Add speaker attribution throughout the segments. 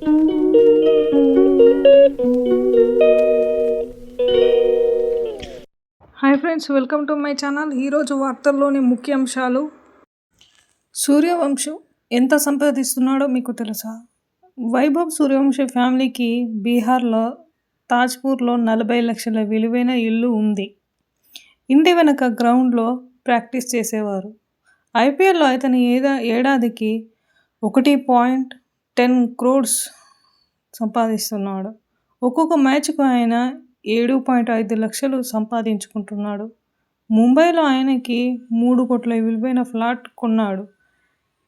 Speaker 1: Hi friends, welcome to my channel. ఈరోజు వార్తల్లోని ముఖ్యాంశాలు. సూర్యవంశం ఎంత సంపాదిస్తున్నాడో మీకు తెలుసా? వైభవ్ సూర్యవంశీ ఫ్యామిలీకి బీహార్లో తాజ్పూర్లో 40 లక్షల విలువైన ఇల్లు ఉంది. ఇంటి వెనక గ్రౌండ్లో ప్రాక్టీస్ చేసేవారు. ఐపీఎల్లో అతని ఏడాదికి 1.10 crores సంపాదిస్తున్నాడు. ఒక్కొక్క మ్యాచ్కు ఆయన 7.5 లక్షలు సంపాదించుకుంటున్నాడు. ముంబైలో ఆయనకి 3 కోట్ల విలువైన ఫ్లాట్ కొన్నాడు.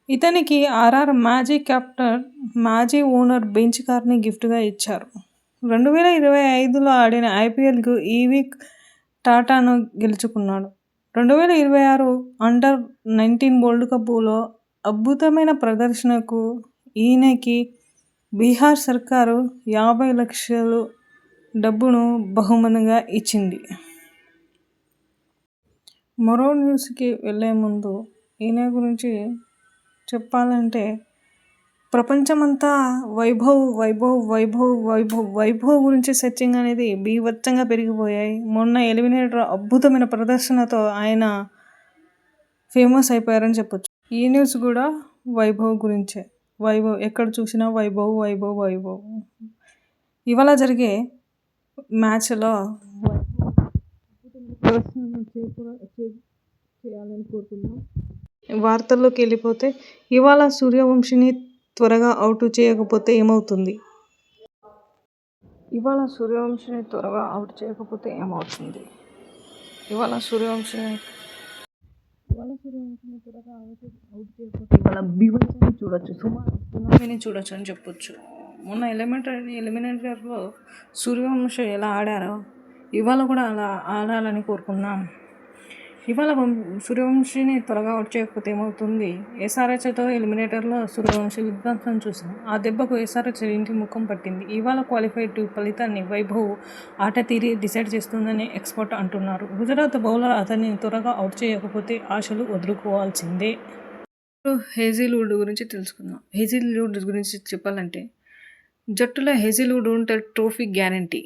Speaker 1: ఇతనికి ఆర్ఆర్ మాజీ కెప్టెన్, మాజీ ఓనర్ బెంచ్ కార్ని గిఫ్ట్గా ఇచ్చారు. 2025లో ఆడిన ఐపీఎల్కు ఈవిక్ టాటాను గెలుచుకున్నాడు. 2026 అండర్-19 వరల్డ్ కప్లో అద్భుతమైన ప్రదర్శనకు ఈయనకి బీహార్ సర్కారు 50 లక్షలు డబ్బును బహుమతిగా ఇచ్చింది. మరో న్యూస్కి వెళ్లే ముందు ఈయన గురించి చెప్పాలంటే, ప్రపంచమంతా వైభవ్ గురించి సెర్చింగ్ అనేది బీభత్సంగా పెరిగిపోయాయి. మొన్న ఎలిమినేటర్ అద్భుతమైన ప్రదర్శనతో ఆయన ఫేమస్ అయిపోయారని చెప్పొచ్చు. ఈ న్యూస్ కూడా వైభవ్ గురించే. వైభవ్ ఎక్కడ చూసినా వైభవ్. ఇవాళ జరిగే మ్యాచ్లో చేయాలని కోరుకుందాం. వార్తల్లోకి వెళ్ళిపోతే, ఇవాళ సూర్యవంశీని త్వరగా అవుట్ చేయకపోతే ఏమవుతుంది? ఇవాళ సూర్యవంశీని త్వరగా అవుట్ చేయకపోతే ఇవాళ బీభత్సాన్ని చూడొచ్చు, సునామీని చూడొచ్చు అని చెప్పొచ్చు. మొన్న ఎలిమినేటర్లో సూర్యవంశీ ఎలా ఆడారో ఇవాళ కూడా అలా ఆడాలని కోరుకుందాం. ఇవాళ సూర్యవంశీని త్వరగా అవుట్ చేయకపోతే ఏమవుతుంది? ఎస్ఆర్హెచ్తో ఎలిమినేటర్లో సూర్యవంశీ విధ్వంసం చూసాం. ఆ దెబ్బకు ఎస్ఆర్హెచ్ ఇంటి ముఖం పట్టింది. ఇవాళ క్వాలిఫైడ్ ఫలితాన్ని వైభవ్ ఆట తీరి డిసైడ్ చేస్తుందని ఎక్స్పర్ట్ అంటున్నారు. గుజరాత్ బౌలర్ అతన్ని త్వరగా అవుట్ చేయకపోతే ఆశలు వదులుకోవాల్సిందే. హేజిల్వుడ్ గురించి తెలుసుకుందాం. హేజిల్వుడ్ గురించి చెప్పాలంటే, జట్టులో హేజిల్వుడ్ ఉంటే trophy guarantee.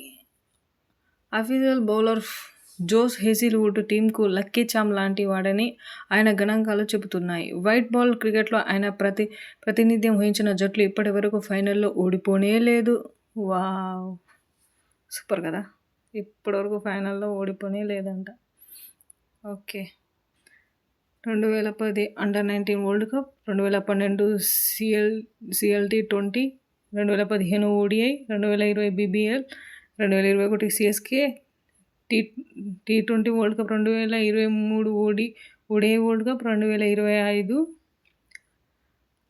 Speaker 1: Official bowler Josh Hazlewood టీంకు లక్కీ చామ్ లాంటి వాడని ఆయన గణాంకాలు చెబుతున్నాయి. వైట్ బాల్ క్రికెట్లో ఆయన ప్రాతినిధ్యం వహించిన జట్లు ఇప్పటి వరకు ఫైనల్లో ఓడిపోనే లేదు. వావ్, సూపర్ కదా! ఇప్పటివరకు ఫైనల్లో ఓడిపోనే లేదంట. Okay. 2010 under-19 world cup, 2012 CLT20, 2015 ODI, 2020 BBL, 2021 CSK T20 world cup, 2023 ODI world cup, 2025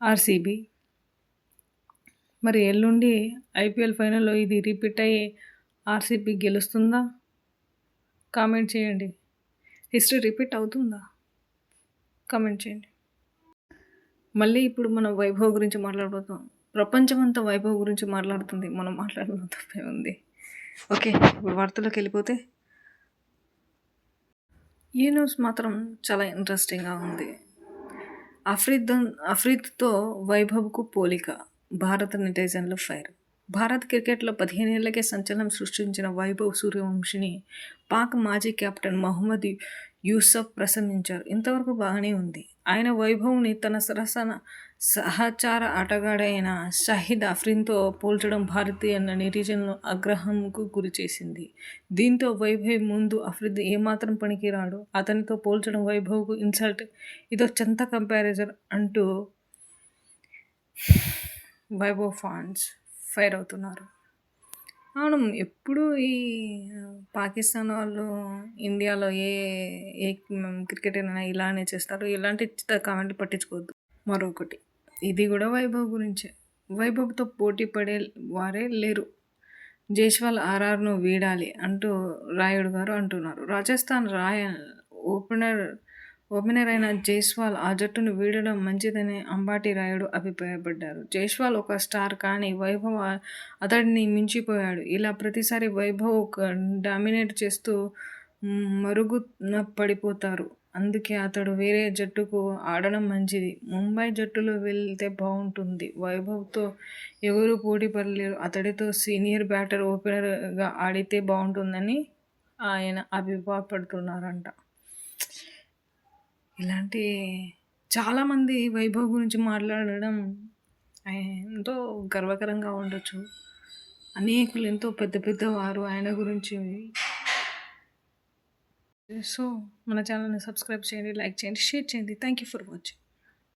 Speaker 1: RCB. మరి ఎల్లుండి ఐపీఎల్ ఫైనల్లో ఇది రిపీట్ అయ్యి ఆర్సీబీ గెలుస్తుందా? కామెంట్ చేయండి. హిస్టరీ రిపీట్ అవుతుందా? కామెంట్ చేయండి. మళ్ళీ ఇప్పుడు మనం వైభవ్ గురించి మాట్లాడబోతాం. ప్రపంచమంతా వైభవ్ గురించి మాట్లాడుతుంది, మనం మాట్లాడడం తప్పే ఉంది. ఓకే, ఇప్పుడు వార్తల్లోకి వెళ్ళిపోతే, ఈ న్యూస్ మాత్రం చాలా ఇంట్రెస్టింగ్గా ఉంది. అఫ్రీద్తో వైభవ్కు పోలిక, భారత నెటిజన్లు ఫైర్. భారత్ క్రికెట్లో 15 ఏళ్లకే సంచలనం సృష్టించిన వైభవ్ సూర్యవంశీని పాక్ మాజీ కెప్టెన్ మహమ్మద్ యూసఫ్ ప్రశంసించారు. ఇంతవరకు బాగానే ఉంది. ఆయన వైభవ్ని తన సహచర ఆటగాడైన షాహిద్ అఫ్రీదితో పోల్చడం భారతీయ నెటిజన్లను ఆగ్రహంకు గురిచేసింది. దీంతో వైభవ్ ముందు అఫ్రీది ఏమాత్రం పనికిరాడు, అతనితో పోల్చడం వైభవ్కు ఇన్సల్ట్, ఇదో చెత్త కంపారిజన్ అంటూ వైభవ్ ఫ్యాన్స్ ఫైర్ అవుతున్నారు. అవును, ఎప్పుడు ఈ పాకిస్తాన్ వాళ్ళు ఇండియాలో ఏ క్రికెట్ అయినా ఇలానే చేస్తారు. ఇలాంటి కామెంట్లు పట్టించుకోవద్దు. మరొకటి, ఇది కూడా వైభవ్ గురించే. వైభవ్తో పోటీ పడే వారే లేరు. జైస్వాల్ ఆర్ఆర్ను వీడాలి అంటూ రాయుడు గారు అంటున్నారు. రాజస్థాన్ రాయల్ ఓపెనర్ అయిన జైస్వాల్ ఆ జట్టును వీడడం మంచిదని అంబాటి రాయుడు అభిప్రాయపడ్డారు. జైస్వాల్ ఒక స్టార్, కానీ వైభవ్ అతడిని మించిపోయాడు. ఇలా ప్రతిసారి వైభవ్ డామినేట్ చేస్తూ మరుగున పడిపోతారు అందుకే అతడు వేరే జట్టుకు ఆడడం మంచిది. ముంబై జట్టులో వెళ్తే బాగుంటుంది. వైభవ్తో ఎవరూ పోటీ పడలేరు. అతడితో సీనియర్ బ్యాటర్ ఓపెనర్గా ఆడితే బాగుంటుందని ఆయన అభిప్రాయపడుతున్నారంట. ఇలాంటి చాలామంది వైభవ్ గురించి మాట్లాడడం ఎంతో గర్వకరంగా ఉండొచ్చు. అనేకులు ఎంతో పెద్ద పెద్దవారు ఆయన గురించి. సో మన ఛానల్ని సబ్స్క్రైబ్ చేయండి, లైక్ చేయండి, షేర్ చేయండి. Thank you for watching.